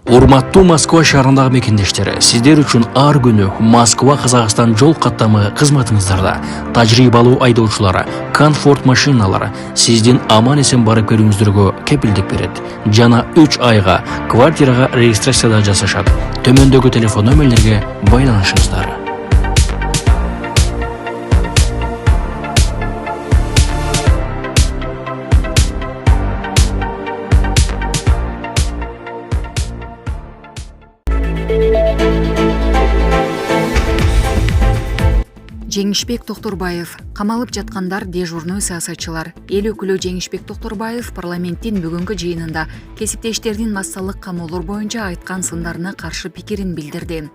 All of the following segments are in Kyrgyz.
Урматтуу Москва шаарындагы мекендештер, сиздер үчүн ар күнү Москва Казакстан жол каттамы кызматыңыздарда тажрыйбалуу айдоочулар, комфорт машиналары сиздин аман-эсен барып келүүңүздөргө кепилдик берет жана 3 айга квартирага регистрацияда жасашат. Төмөндөгү телефон нөмерлерге байланышыңыздар. Жеңишбек Токторбаев камалып жаткандар дежурный саясатчылар. Эл өкүлү Жеңишбек Токторбаев парламенттин бүгүнкү жыйынында кесиптештердин массалык камоолор боюнча айткан сындарына каршы пикирин билдирди.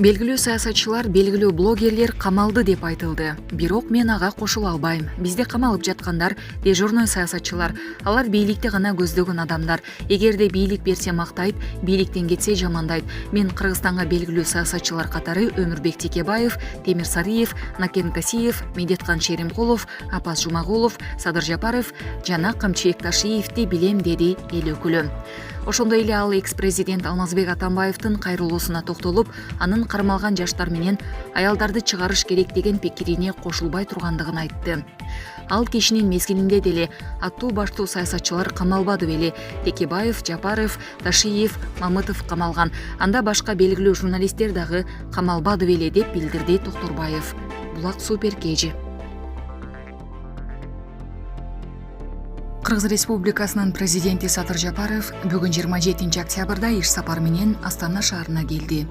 Белгилүү саясатчылар, белгилүү блогерлер камалды деп айтылды. Бирок мен ага кошула албайм. Бизде камалып жаткандар дежурный саясатчылар. Алар бийликти гана көздөгөн адамдар. Эгерде бийлик берсе мактайт, бийликтен кетсе жамандайт. Мен Кыргызстанга белгилүү саясатчылар катары Өмүрбек Текебаев, Темир Сариев, Накен Касиев, Медеткан Шеримкулов, Апас Жумагулов, Садыр Жапаров жана Камчыбек Ташиевди билем, деди эл өкүлү. Ошондой эле ал экс-президент Алмазбек Атамбаевдин кайрылуусуна токтолуп, анын кармалган жаштар менен аялдарды чыгарыш керек деген пикирине кошулбай тургандыгын айтты. Ал кишинин мезгилинде деле аттуу баштуу саясатчылар камалбады беле. Текебаев, Жапаров, Ташиев, Мамытов камалган. Анда башка белгилүү журналисттер дагы камалбады беле деп билдирди Токторбаев. Булак Супер Кежи. Кыргыз Республикасынын президенти Садыр Жапаров бүгүн 27 октябрда иш сапар менен Астана шаарына келди.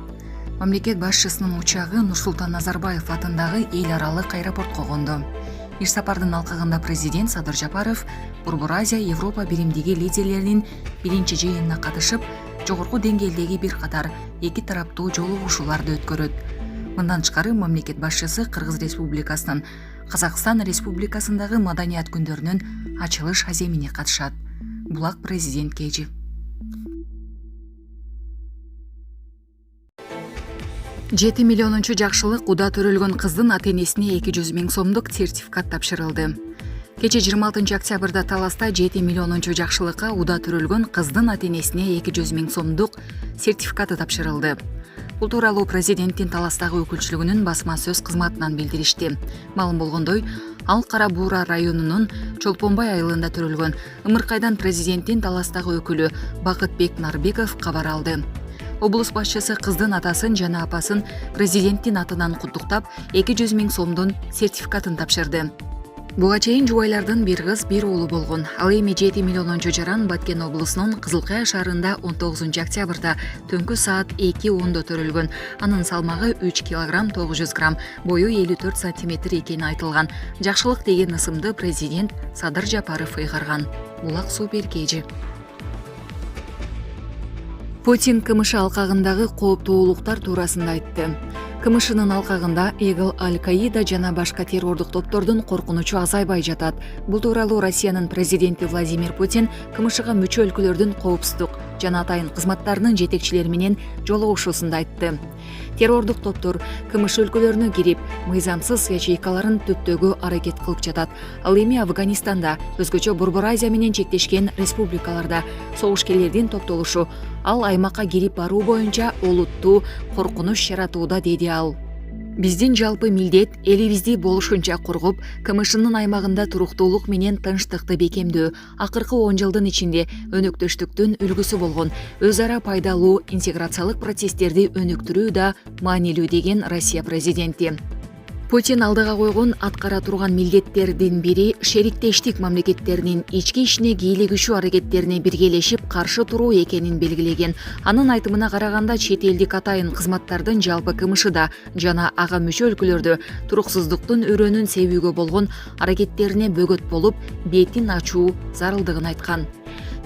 Мамлекет башчысынын учагы Нурсултан Назарбаев атындагы эл аралык аэропортко конду. Иш сапардын алкагында президент Садыр Жапаров Борбор Азия Европа биримдиги лидерлеринин биринчи жыйынына катышып, жогорку деңгээлдеги бир катар эки тараптуу жолугушууларды өткөрөт. Мындан тышкары мамлекет башчысы Кыргыз Республикасынын Казакстан Республикасындагы маданият күндөрүнүн ачылыш аземине катышат. Булак президент Кежи. $7 миллионунчу жакшылык уда төрөлгөн кыздын ата-энесине 200 000 сомдук сертификат тапшырылды. Кече 26 октябрда Таласта 7 миллионунчу жакшылыкка уда төрөлгөн кыздын ата-энесине 200 000 сомдук сертификаты тапшырылды. Бул тууралуу президенттин Таластагы өкүлчүлүгүнүн басма сөз кызматынан билдиришти. Маалым болгондой, ал Кара Буура районунун Чолпонбай айылында төрөлгөн. Ымыркайдан президенттин Таластагы өкүлү Бакытбек Нарбеков кабар алды. Облус башчысы кыздын атасын жана апасын президенттин атынан куттуктап 200 000 сомдун сертификатын тапшырды. Буга чейин жубайлардын бир кыз, бир уулу болгон. Ал эми 7 миллионунчу жаран Баткен облусунун Кызылкая шаарында 19 октябрда түнкү саат 2:10 төрөлгөн. Анын салмагы 3 кг 900 грамм, бою 54 сантиметр экени айтылган. Жакшылык деген ысымды президент Садыр Жапаров ыйгарган. Булак Супер Кежи. Путин КМШ алкагындагы кооптуулуктар туурасында айтты. КМШнын алкагында Эгил Аль-Каида жана башка террордук топтордун коркунучу азайбай жатат. Бул тууралуу Россиянын президенти Владимир Путин КМШга мүчө өлкөлөрдүн коопсуздук жана атайын кызматтарынын жетекчилери менен жолугушуусунда айтты. Террордук топтор КМШ өлкөлөрүнө кирип, мыйзамсыз ячейкаларын төптөгө аракет кылып жатат. Ал эми Афганистанда, өзгөчө Борбор Азия менен чектешкен республикаларда согушкерлердин топтолушу, ал аймакка кирип баруу боюнча олуттуу коркунуч жаратууда, деди ал. Биздин жалпы милдет элибизди болушунча коргоп, КМШнын аймагында туруктуулук менен тынчтыкты бекемдөө, акыркы 10 жылдын ичинде өнөктөштүктүн үлгүсү болгон өз ара пайдалуу интеграциялык процесстерди өнүктүрүү да маанилүү, деген Россия президенти. Путин алдыга койгон аткара турган милдеттердин бири шериктештик мамлекеттеринин ички ишине кийлигишүү аракеттерине биргелешип каршы туруу экенин белгилеген. Анын айтымына караганда, чет элдик атайын кызматтардын жалпы КМШда жана ага мүчө өлкөлөрдө туруксуздуктун өрөөнүн себүүгө болгон аракеттерине бөгөт болуп, бетин ачуу зарылдыгын айткан.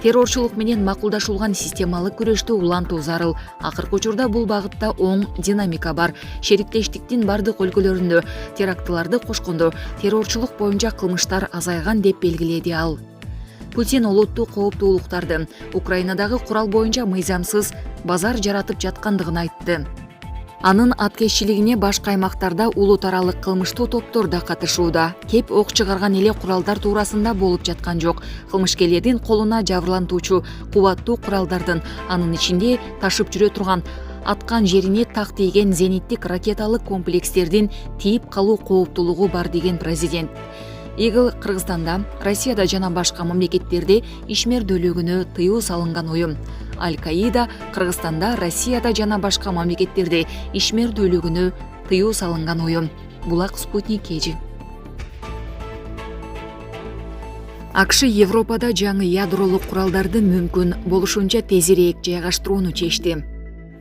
Террорчулук менен макулдашылган системалык күрөштү улантуу зарыл. Акыркы учурда бул багытта оң динамика бар. Шериктештиктин бардык өлкөлөрүндө терактыларды кошкондо террорчулук боюнча кылмыштар азайган деп белгиледи ал. Путин олуттуу кооптуулуктарды Украинадагы курал боюнча мыйзамсыз базар жаратып жаткандыгын айтты. Анын аткезчилигине башка аймактарда улут аралык кылмыштуу топтор да катышууда. Кеп ок чыгарган эле куралдар туурасында болуп жаткан жок. Кылмышкерлердин колуна жабырлантуучу кубаттуу куралдардын, анын ичинде ташып жүрө турган аткан жерине так тийген зениттик ракеталык комплекстердин тийип калуу кооптуулугу бар деген президент. Игл Кыргызстанда, Россияда жана башка мамлекеттерде ишмердүүлүгүнө тыюу салынган уюм. Аль-Каида Кыргызстанда, Россияда жана башка мамлекеттерде ишмердүүлүгүнө тыюу салынган уюм. Булак Спутник KG. АКШ Европада жаңы ядролук куралдарды мүмкүн болушунча тезирээк жайгаштырууну чечти.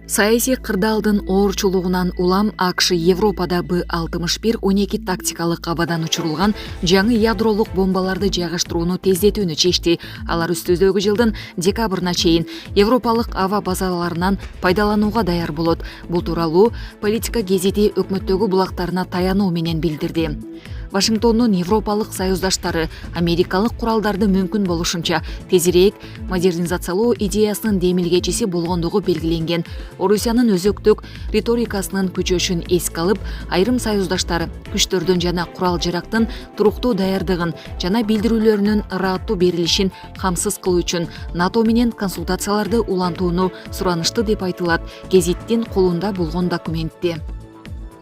Саясий кырдаалдын оорчулугунан улам АКШ Европада Б-61 12 тактикалык абадан учурулган жаңы ядролук бомбаларды жайгаштырууну тездетүүнү чечти. Алар өстүздөгү жылдын декабрына чейин европалык аба базаларынан пайдаланууга даяр болот. Бул тууралуу Политика гезити өкмөттөгү булактарына таянуу менен билдирди. Вашингтондун европалык союздаштары америкалык куралдарды мүмкүн болушунча тезирээк модернизациялоо идеясынын демилгечиси болгондугу белгиленген. Орусиянын өзөктүк риторикасынын күчөшүн эске алып, айрым союздаштар күчтөрдүн жана курал-жарактын туруктуу даярдыгын жана билдирүүлөрүнүн ыраттуу берилишин камсыз кылуу үчүн НАТО менен консультацияларды улантууну суранышты деп айтылат гезиттин колунда болгон документте.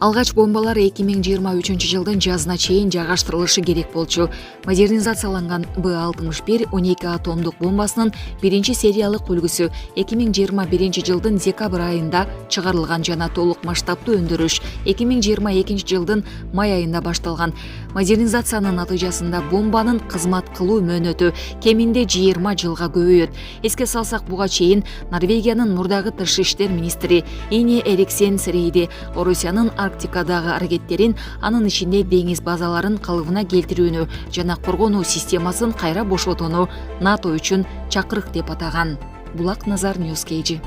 Алгач бомбалар 2023 жылдын жазына чейин жайгаштырылышы керек болчу. Модернизацияланган Б-61 12 атомдук бомбасынын биринчи сериялык үлгүсү 2021 жылдын декабрь айында чыгарылган жана толук масштабтуу өндүрүш 2022 жылдын май айында башталган. Модернизациянын натыйжасында бомбанын кызмат кылуу мөөнөтү кеминде 20 жылга көбөйөт. Эске салсак, буга чейин Норвегиянын мурдагы тышкы иштер министри Ине Эриксен Срейди Орусиянын Арктикадагы аракеттерин, анын ичинде деңиз базаларын калыбына келтирүүнү жана коргонуу системасын кайра бошотууну НАТО үчүн чакырык деп атаган. Булак Назар News KG.